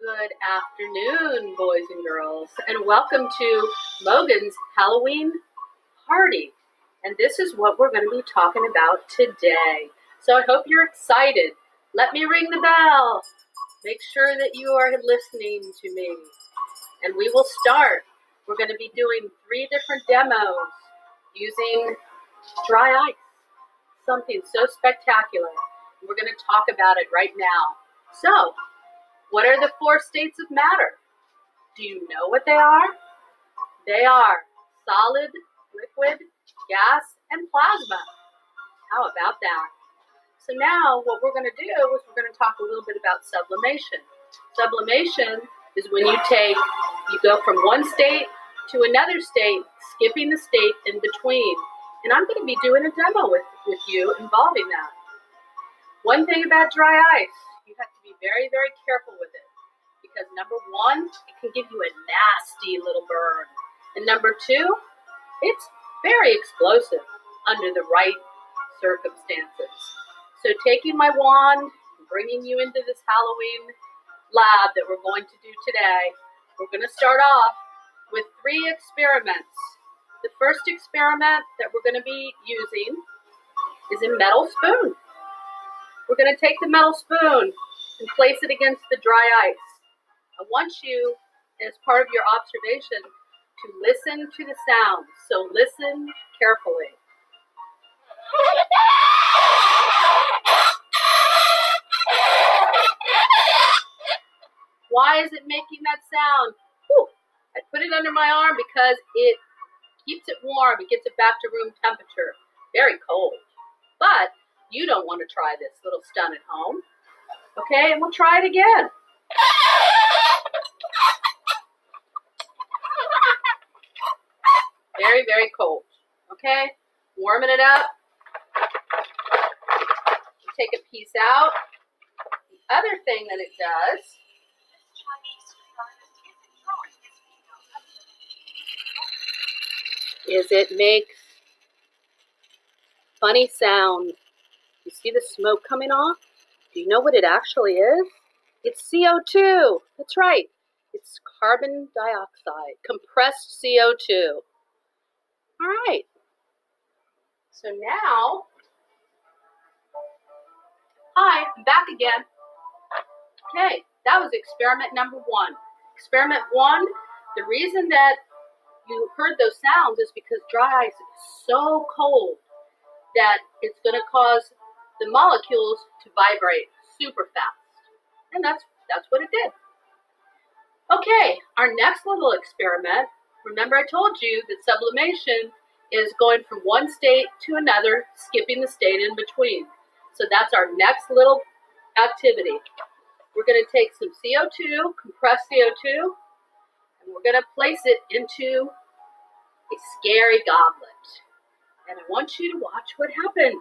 Good afternoon, boys and girls, and welcome to Logan's Halloween party. And this is what we're going to be talking about today. So I hope you're excited. Let me ring the bell. Make sure that you are listening to me. And we will start. We're going to be doing 3 different demos using dry ice. Something so spectacular. We're going to talk about it right now. So, what are the 4 states of matter? Do you know what they are? They are solid, liquid, gas, and plasma. How about that? So now what we're going to do is we're going to talk a little bit about sublimation. Sublimation is when you go from one state to another state, skipping the state in between. And I'm going to be doing a demo with you involving that. One thing about dry ice, you have to be very, very careful with it. Because number 1, it can give you a nasty little burn. And number 2, it's very explosive under the right circumstances. So taking my wand, bringing you into this Halloween lab that we're going to do today, we're going to start off with 3 experiments. The first experiment that we're going to be using is a metal spoon. We're going to take the metal spoon and place it against the dry ice. I want you, as part of your observation, to listen to the sounds. So listen carefully. Why is it making that sound? Whew. I put it under my arm because it keeps it warm. It gets it back to room temperature. Very cold. But you don't want to try this little stunt at home. Okay, and we'll try it again. Very, very cold. Okay, warming it up. Take a piece out. The other thing that it does is it makes funny sound. You see the smoke coming off? Do you know what it actually is? It's CO2. That's right. It's carbon dioxide, compressed CO2. All right. So now, hi, I'm back again. Okay, that was experiment number 1. Experiment 1, the reason that you heard those sounds is because dry ice is so cold that it's going to cause the molecules to vibrate super fast. And that's what it did. Okay, our next little experiment, remember I told you that sublimation is going from one state to another, skipping the state in between. So that's our next little activity. We're going to take some CO2, compressed CO2, and we're going to place it into a scary goblet. And I want you to watch what happens.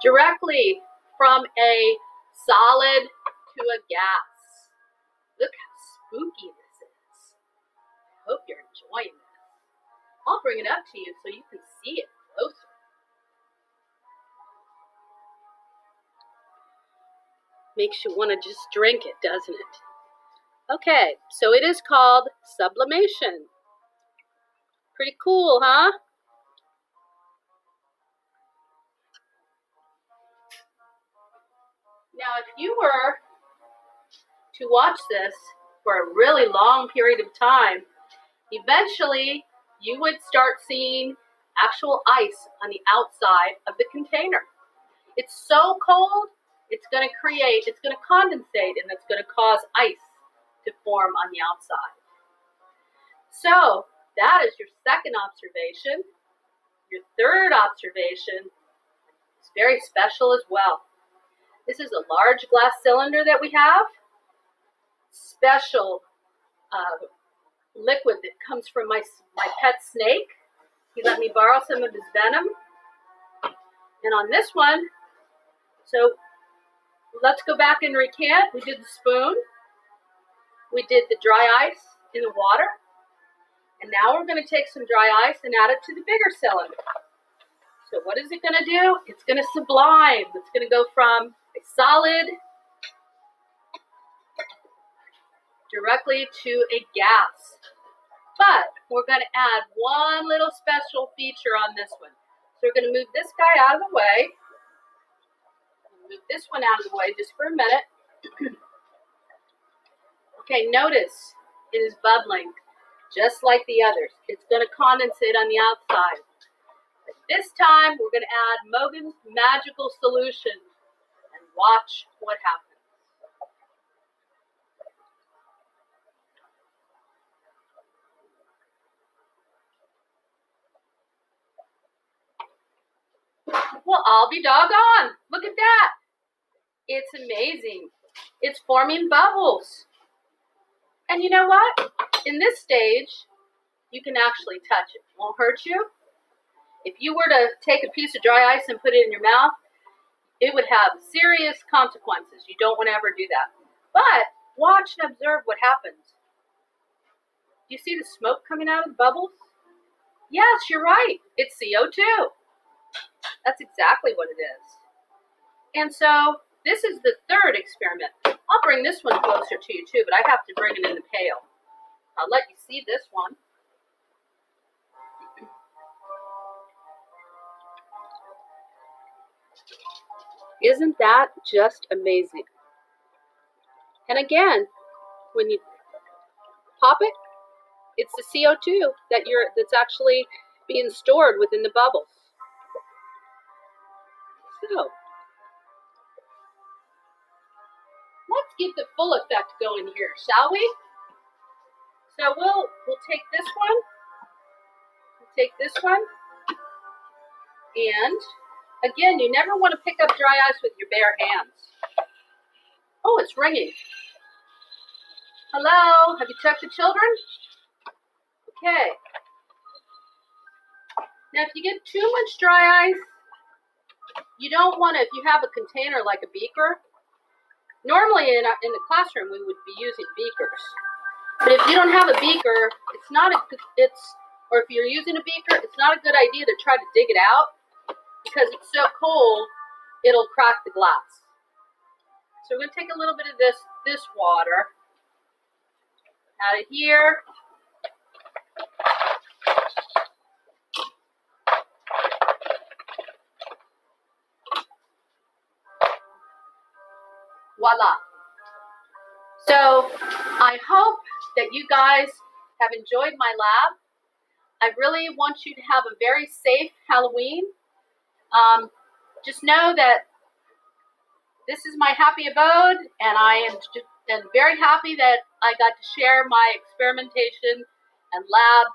Directly from a solid to a gas. Look how spooky this is. I hope you're enjoying this. I'll bring it up to you so you can see it closer. Makes you want to just drink it, doesn't it? Okay, so it is called sublimation. Pretty cool, huh? Now, if you were to watch this for a really long period of time, eventually you would start seeing actual ice on the outside of the container. It's so cold, it's going to condensate, and it's going to cause ice to form on the outside. So that is your second observation. Your third observation is very special as well. This is a large glass cylinder that we have. Special liquid that comes from my pet snake. He let me borrow some of his venom. And on this one, so let's go back and recant. We did the spoon. We did the dry ice in the water. And now we're going to take some dry ice and add it to the bigger cylinder. So what is it going to do? It's going to sublime. It's going to go from a solid directly to a gas. But we're going to add one little special feature on this one. So we're going to move this guy out of the way. Move this one out of the way just for a minute. Okay, notice it is bubbling just like the others. It's going to condensate on the outside. But this time we're going to add Mogan's magical solution and watch what happens. Well, I'll be doggone. Look at that. It's amazing. It's forming bubbles. And you know what? In this stage, you can actually touch it. It won't hurt you. If you were to take a piece of dry ice and put it in your mouth, it would have serious consequences. You don't want to ever do that. But watch and observe what happens. Do you see the smoke coming out of the bubbles? Yes, you're right. It's CO2. That's exactly what it is. And so this is the third experiment. I'll bring this one closer to you too, but I have to bring it in the pail. I'll let you see this one. Isn't that just amazing? And again, when you pop it, it's the CO2 that's actually being stored within the bubbles. So let's get the full effect going here, shall we? So we'll take this one. We'll take this one. And again, you never want to pick up dry ice with your bare hands. Oh, it's ringing. Hello, have you checked the children? Okay. Now, if you get too much dry ice, you don't want to, if you have a container like a beaker, normally in the classroom we would be using beakers. But if you don't have a beaker, or if you're using a beaker, it's not a good idea to try to dig it out because it's so cold, it'll crack the glass. So we're going to take a little bit of this water out of here. Voila. So I hope that you guys have enjoyed my lab. I really want you to have a very safe Halloween. Just know that this is my happy abode, and I am very happy that I got to share my experimentation and lab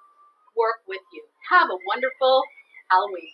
work with you. Have a wonderful Halloween.